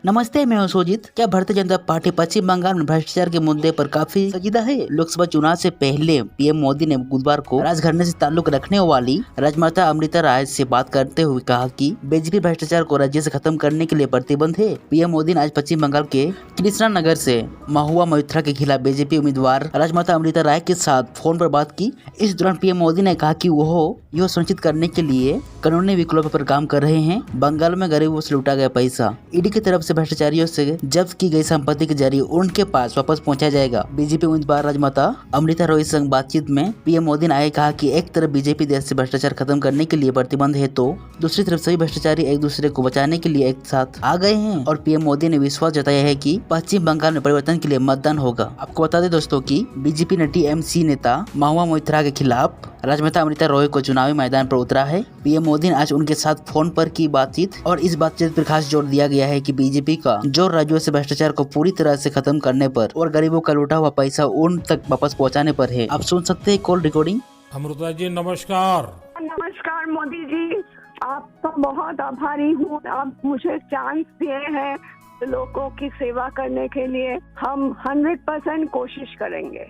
नमस्ते, मैं हूं सुजीत। क्या भारतीय जनता पार्टी पश्चिम बंगाल में भ्रष्टाचार के मुद्दे पर काफी संजीदा है? लोकसभा चुनाव से पहले पीएम मोदी ने बुधवार को राजघराने से ताल्लुक रखने वाली राजमाता अमृता राय से बात करते हुए कहा कि बीजेपी भ्रष्टाचार को राज्य से खत्म करने के लिए प्रतिबद्ध है। पीएम मोदी ने आज पश्चिम बंगाल के कृष्णा नगर से महुआ मोइत्रा के खिलाफ बीजेपी उम्मीदवार राजमाता अमृता राय के साथ फोन पर बात की। इस दौरान पीएम मोदी ने कहा कि वो यह सुनिश्चित करने के लिए कानूनी विकल्प पर काम कर रहे हैं। बंगाल में गरीबों से लूटा गया पैसा ईडी की तरफ से भ्रष्टाचारियों से जब्त की गई संपत्ति के जरिए उनके पास वापस पहुंचाया जाएगा। बीजेपी उम्मीदवार राजमाता अमृता रॉय संग बातचीत में पीएम मोदी ने आगे कहा कि एक तरफ बीजेपी देश से भ्रष्टाचार खत्म करने के लिए प्रतिबद्ध है तो दूसरी तरफ सभी भ्रष्टाचारी एक दूसरे को बचाने के लिए एक साथ आ गए हैं। और पीएम मोदी ने विश्वास जताया है कि पश्चिम बंगाल में परिवर्तन के लिए मतदान होगा। आपको बता दें दोस्तों की बीजेपी ने टीएमसी नेता महुआ मोइत्रा के खिलाफ राजमाता अमृता रॉय को चुनावी मैदान पर उतरा है। पीएम मोदी ने आज उनके साथ फोन पर की बातचीत और इस बातचीत पर खास जोर दिया गया है कि बीजेपी का जोर राज्यों से भ्रष्टाचार को पूरी तरह से खत्म करने पर और गरीबों का लूटा हुआ पैसा उन तक वापस पहुंचाने पर है। आप सुन सकते हैं कॉल रिकॉर्डिंग। अमृता जी नमस्कार। नमस्कार मोदी जी, आपका बहुत आभारी हूँ। आप मुझे चांस दिए हैं लोगों की सेवा करने के लिए। हम 100% कोशिश करेंगे।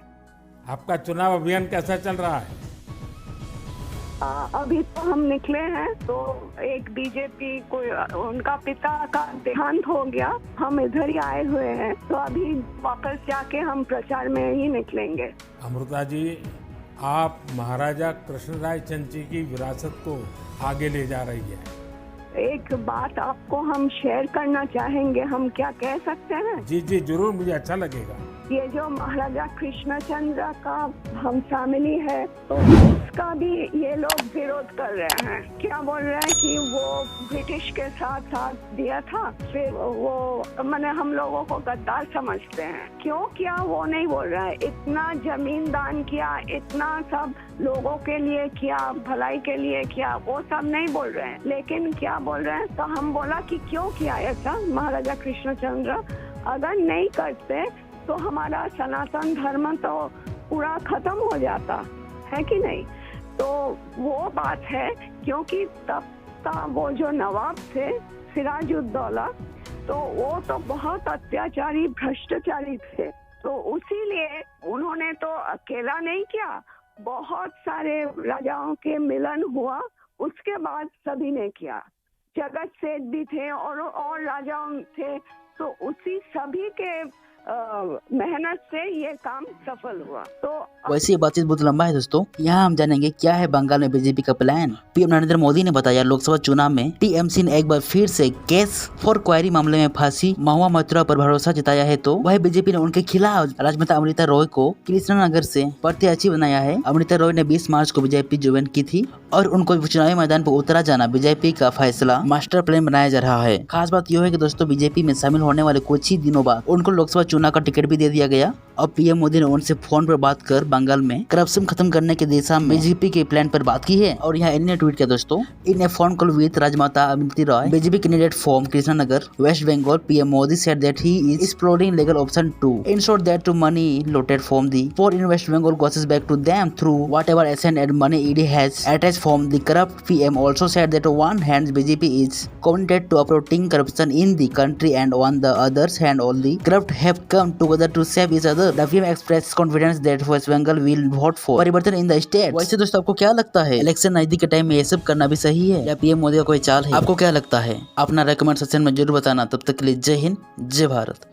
आपका चुनाव अभियान कैसा चल रहा है? अभी तो हम निकले हैं तो एक बीजेपी को उनका पिता का देहांत हो गया, हम इधर ही आए हुए हैं तो अभी वापस जाके हम प्रचार में ही निकलेंगे। अमृता जी, आप महाराजा कृष्णराय चंद जी की विरासत को आगे ले जा रही है। एक बात आपको हम शेयर करना चाहेंगे, हम क्या कह सकते हैं? जी जी जरूर, मुझे अच्छा लगेगा। ये जो महाराजा कृष्णचंद्र का हम फैमिली है तो उसका भी ये लोग विरोध कर रहे हैं। क्या बोल रहे हैं कि वो ब्रिटिश के साथ साथ दिया था, फिर वो मैंने हम लोगों को गद्दार समझते हैं। क्यों किया वो नहीं बोल रहा है। इतना जमीन दान किया, इतना सब लोगों के लिए किया, भलाई के लिए किया, वो सब नहीं बोल रहे हैं। लेकिन क्या बोल रहे हैं, तो हम बोला कि क्यों किया ऐसा महाराजा कृष्णचंद्र, अगर नहीं करते तो हमारा सनातन धर्म तो पूरा खत्म हो जाता है कि नहीं। तो वो बात है, क्योंकि तब का वो जो नवाब थे सिराजुद्दौला, तो वो तो बहुत अत्याचारी भ्रष्टाचारी थे। तो इसीलिए उन्होंने तो अकेला नहीं किया, बहुत सारे राजाओं के मिलन हुआ, उसके बाद सभी ने किया। जगत सेठ भी थे और राजाओं थे, तो उसी सभी के मेहनत से ये काम सफल हुआ। तो वैसे ये बातचीत बहुत लंबा है दोस्तों। यहाँ हम जानेंगे क्या है बंगाल में बीजेपी का प्लान। पीएम नरेंद्र मोदी ने बताया लोकसभा चुनाव में टीएमसी ने एक बार फिर से केस फॉर क्वारी मामले में फांसी महुआ मोइत्रा पर भरोसा जताया है तो वही बीजेपी ने उनके खिलाफ राजमाता अमृता रॉय को कृष्णा नगर से प्रत्याशी बनाया है। अमृता रॉय ने 20 मार्च को बीजेपी ज्वाइन की थी और उनको चुनावी मैदान पर उतरा जाना बीजेपी का फैसला मास्टर प्लान बनाया जा रहा है। खास बात यह है कि दोस्तों बीजेपी में शामिल होने वाले कुछ ही दिनों बाद उनको लोकसभा चुनाव का टिकट भी दे दिया गया। अब पीएम मोदी ने उनसे फोन पर बात कर बंगाल में करप्शन खत्म करने के दिशा में बीजेपी के प्लान पर बात की है। और यहाँ इन्होंने ट्वीट किया दोस्तों, in a phone call with Rajmata Amrita Roy BJP candidate from Krishnanagar West Bengal, PM Modi said that he is exploring legal option to ensure that money looted from the poor in West Bengal goes back to them through whatever asset and money ED has attached from the corrupt. PM also said that on one hand BJP is committed to uprooting corruption in the country and on the other hand all the corrupt have come together to save each other. The PM expressed confidence that West Bengal will vote for परिवर्तन in the state. वैसे दोस्तों आपको क्या लगता है, election नजदीक के time में ये सब करना भी सही है या पीएम मोदी का कोई चाल है? आपको क्या लगता है? अपना रेकमेंड सेक्शन में जरूर बताना। तब तक के लिए जय हिंद, जय भारत।